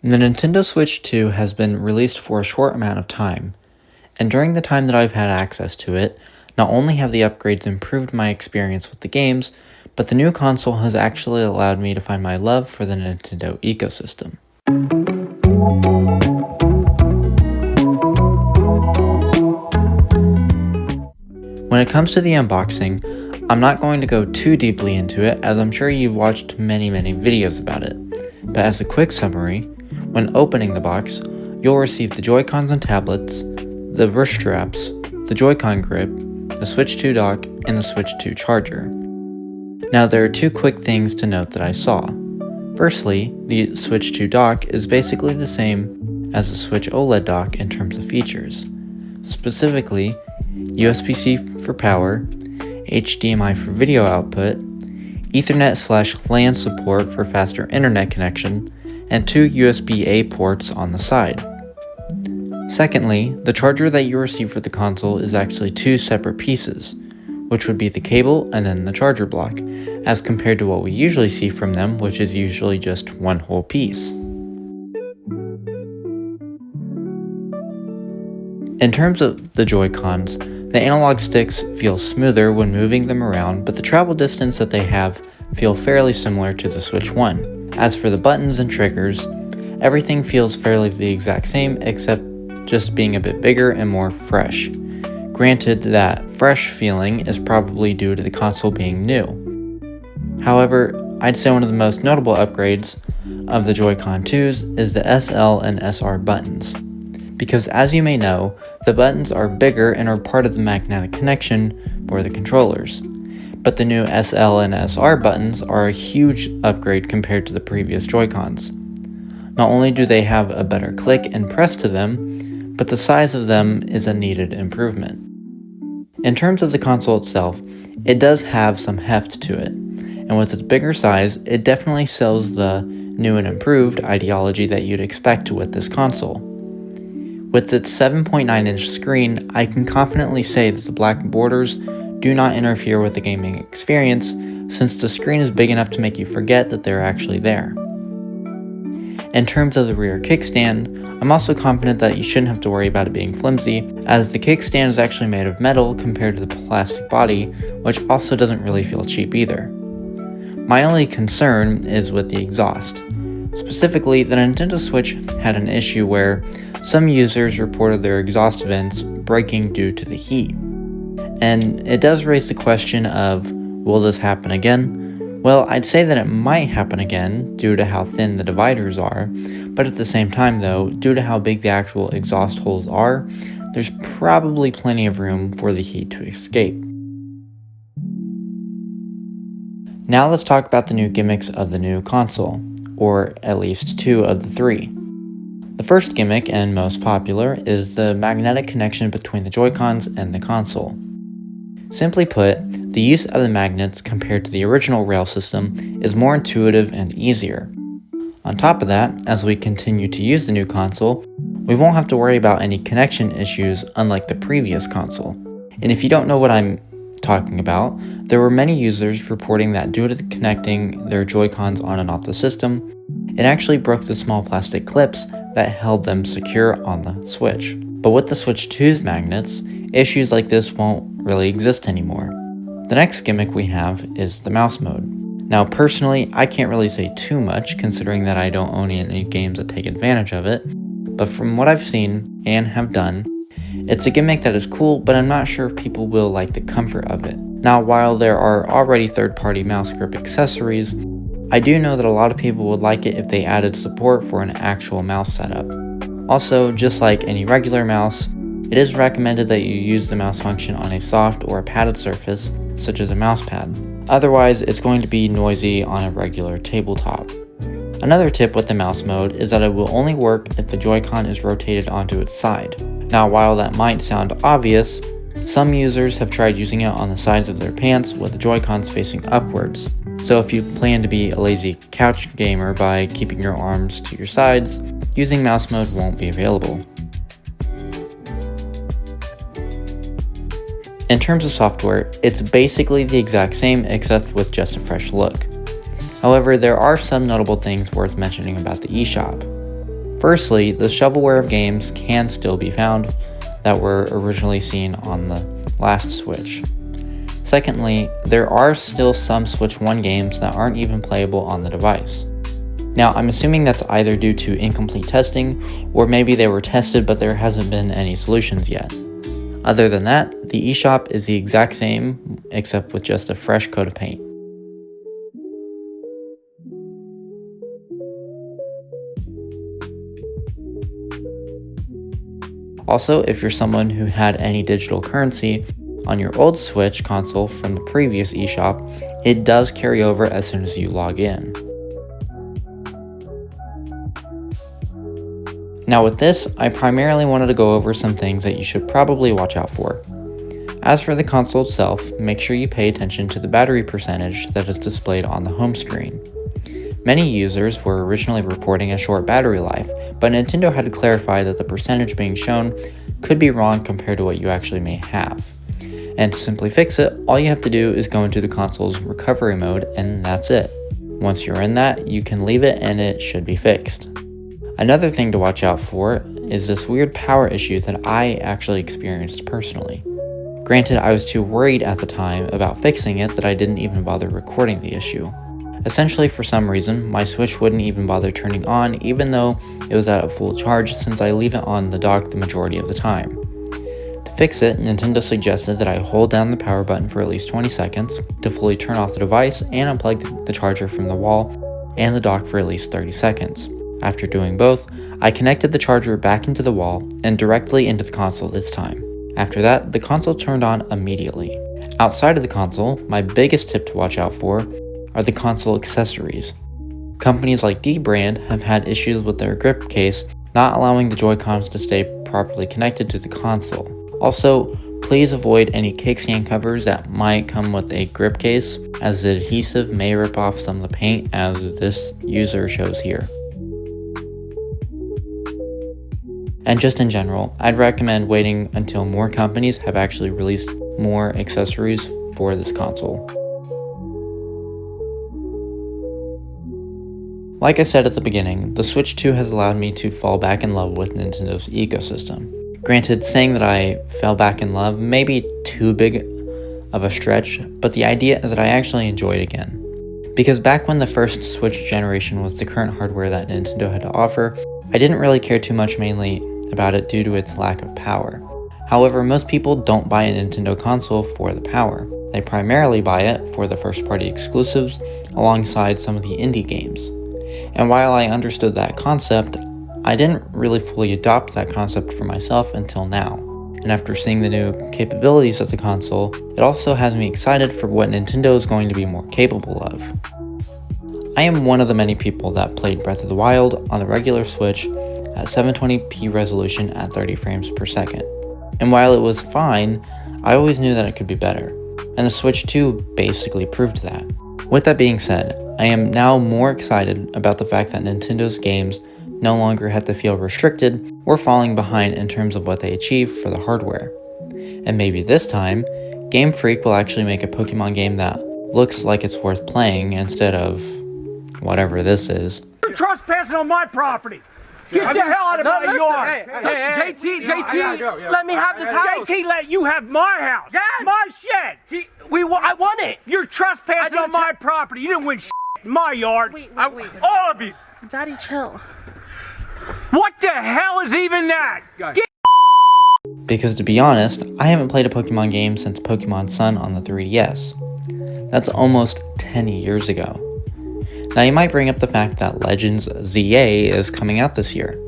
The Nintendo Switch 2 has been released for a short amount of time, and during the time that I've had access to it, not only have the upgrades improved my experience with the games, but the new console has actually allowed me to find my love for the Nintendo ecosystem. When it comes to the unboxing, I'm not going to go too deeply into it as I'm sure you've watched many videos about it, but as a quick summary, when opening the box, you'll receive the Joy-Cons and tablets, the wrist straps, the Joy-Con grip, the Switch 2 dock, and the Switch 2 charger. Now there are two quick things to note that I saw. Firstly, the Switch 2 dock is basically the same as the Switch OLED dock in terms of features. Specifically, USB-C for power, HDMI for video output, Ethernet/LAN support for faster internet connection, and two USB-A ports on the side. Secondly, the charger that you receive for the console is actually two separate pieces, which would be the cable and then the charger block, as compared to what we usually see from them, which is usually just one whole piece. In terms of the Joy-Cons, the analog sticks feel smoother when moving them around, but the travel distance that they have feel fairly similar to the Switch 1. As for the buttons and triggers, everything feels fairly the exact same except just being a bit bigger and more fresh. Granted, that fresh feeling is probably due to the console being new. However, I'd say one of the most notable upgrades of the Joy-Con 2s is the SL and SR buttons. Because as you may know, the buttons are bigger and are part of the magnetic connection for the controllers. But the new SL and SR buttons are a huge upgrade compared to the previous Joy-Cons. Not only do they have a better click and press to them, but the size of them is a needed improvement. In terms of the console itself, it does have some heft to it, and with its bigger size, it definitely sells the new and improved ideology that you'd expect with this console. With its 7.9-inch screen, I can confidently say that the black borders do not interfere with the gaming experience, since the screen is big enough to make you forget that they're actually there. In terms of the rear kickstand, I'm also confident that you shouldn't have to worry about it being flimsy, as the kickstand is actually made of metal compared to the plastic body, which also doesn't really feel cheap either. My only concern is with the exhaust. Specifically, the Nintendo Switch had an issue where some users reported their exhaust vents breaking due to the heat. And it does raise the question of, will this happen again? Well, I'd say that it might happen again due to how thin the dividers are, but at the same time though, due to how big the actual exhaust holes are, there's probably plenty of room for the heat to escape. Now let's talk about the new gimmicks of the new console, or at least two of the three. The first gimmick, and most popular, is the magnetic connection between the Joy-Cons and the console. Simply put, the use of the magnets compared to the original rail system is more intuitive and easier. On top of that, as we continue to use the new console, we won't have to worry about any connection issues unlike the previous console. And if you don't know what I'm talking about, there were many users reporting that due to connecting their Joy-Cons on and off the system, it actually broke the small plastic clips that held them secure on the Switch. But with the Switch 2's magnets, issues like this won't really exist anymore. The next gimmick we have is the mouse mode. Now personally, I can't really say too much considering that I don't own any games that take advantage of it, but from what I've seen and have done, it's a gimmick that is cool, but I'm not sure if people will like the comfort of it. Now while there are already third-party mouse grip accessories, I do know that a lot of people would like it if they added support for an actual mouse setup. Also, just like any regular mouse, it is recommended that you use the mouse function on a soft or a padded surface, such as a mouse pad. Otherwise, it's going to be noisy on a regular tabletop. Another tip with the mouse mode is that it will only work if the Joy-Con is rotated onto its side. Now, while that might sound obvious, some users have tried using it on the sides of their pants with the Joy-Cons facing upwards. So if you plan to be a lazy couch gamer by keeping your arms to your sides, using mouse mode won't be available. In terms of software, it's basically the exact same except with just a fresh look. However, there are some notable things worth mentioning about the eShop. Firstly, the shovelware of games can still be found that were originally seen on the last Switch. Secondly, there are still some Switch 1 games that aren't even playable on the device. Now, I'm assuming that's either due to incomplete testing, or maybe they were tested but there hasn't been any solutions yet. Other than that, the eShop is the exact same, except with just a fresh coat of paint. Also, if you're someone who had any digital currency on your old Switch console from the previous eShop, it does carry over as soon as you log in. Now with this, I primarily wanted to go over some things that you should probably watch out for. As for the console itself, make sure you pay attention to the battery percentage that is displayed on the home screen. Many users were originally reporting a short battery life, but Nintendo had to clarify that the percentage being shown could be wrong compared to what you actually may have. And to simply fix it, all you have to do is go into the console's recovery mode, and that's it. Once you're in that, you can leave it and it should be fixed. Another thing to watch out for is this weird power issue that I actually experienced personally. Granted, I was too worried at the time about fixing it that I didn't even bother recording the issue. Essentially, for some reason, my Switch wouldn't even bother turning on even though it was at a full charge, since I leave it on the dock the majority of the time. To fix it, Nintendo suggested that I hold down the power button for at least 20 seconds to fully turn off the device and unplug the charger from the wall and the dock for at least 30 seconds. After doing both, I connected the charger back into the wall and directly into the console this time. After that, the console turned on immediately. Outside of the console, my biggest tip to watch out for are the console accessories. Companies like dbrand have had issues with their grip case not allowing the Joy-Cons to stay properly connected to the console. Also, please avoid any kickstand covers that might come with a grip case, as the adhesive may rip off some of the paint, as this user shows here. And just in general, I'd recommend waiting until more companies have actually released more accessories for this console. Like I said at the beginning, the Switch 2 has allowed me to fall back in love with Nintendo's ecosystem. Granted, saying that I fell back in love may be too big of a stretch, but the idea is that I actually enjoy it again. Because back when the first Switch generation was the current hardware that Nintendo had to offer, I didn't really care too much, mainly about it due to its lack of power. However, most people don't buy a Nintendo console for the power. They primarily buy it for the first-party exclusives alongside some of the indie games. And while I understood that concept, I didn't really fully adopt that concept for myself until now. And after seeing the new capabilities of the console, it also has me excited for what Nintendo is going to be more capable of. I am one of the many people that played Breath of the Wild on the regular Switch at 720p resolution at 30 frames per second. And while it was fine, I always knew that it could be better. And the Switch 2 basically proved that. With that being said, I am now more excited about the fact that Nintendo's games no longer have to feel restricted or falling behind in terms of what they achieve for the hardware. And maybe this time, Game Freak will actually make a Pokemon game that looks like it's worth playing instead of whatever this is. You're trespassing on my property! Get the hell out of my yard! JT, let me have this house. JT let you have my house! Yes. My shed! I want it. You're trespassing on my property! You didn't win in my yard! Wait. All of you! Daddy, chill. What the hell is even that? Because to be honest, I haven't played a Pokemon game since Pokemon Sun on the 3DS. That's almost 10 years ago. Now you might bring up the fact that Legends ZA is coming out this year.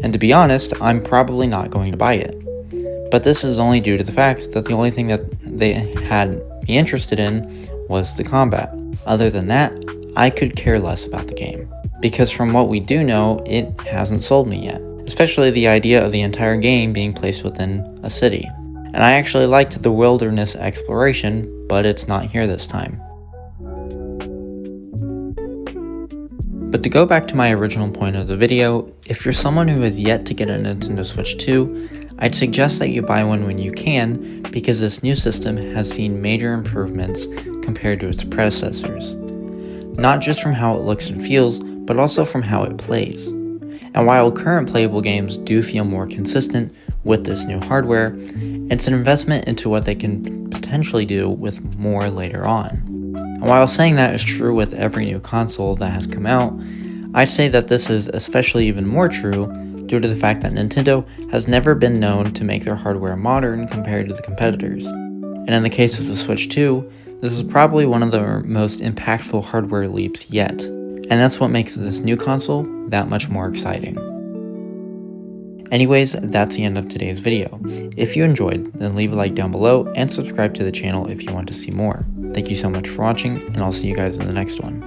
And to be honest, I'm probably not going to buy it. But this is only due to the fact that the only thing that they had me interested in was the combat. Other than that, I could care less about the game. Because from what we do know, it hasn't sold me yet. Especially the idea of the entire game being placed within a city. And I actually liked the wilderness exploration, but it's not here this time. But to go back to my original point of the video, if you're someone who has yet to get a Nintendo Switch 2, I'd suggest that you buy one when you can, because this new system has seen major improvements compared to its predecessors. Not just from how it looks and feels, but also from how it plays. And while current playable games do feel more consistent with this new hardware, it's an investment into what they can potentially do with more later on. And while saying that is true with every new console that has come out, I'd say that this is especially even more true due to the fact that Nintendo has never been known to make their hardware modern compared to the competitors. And in the case of the Switch 2, this is probably one of the most impactful hardware leaps yet, and that's what makes this new console that much more exciting. Anyways, that's the end of today's video. If you enjoyed, then leave a like down below and subscribe to the channel if you want to see more. Thank you so much for watching, and I'll see you guys in the next one.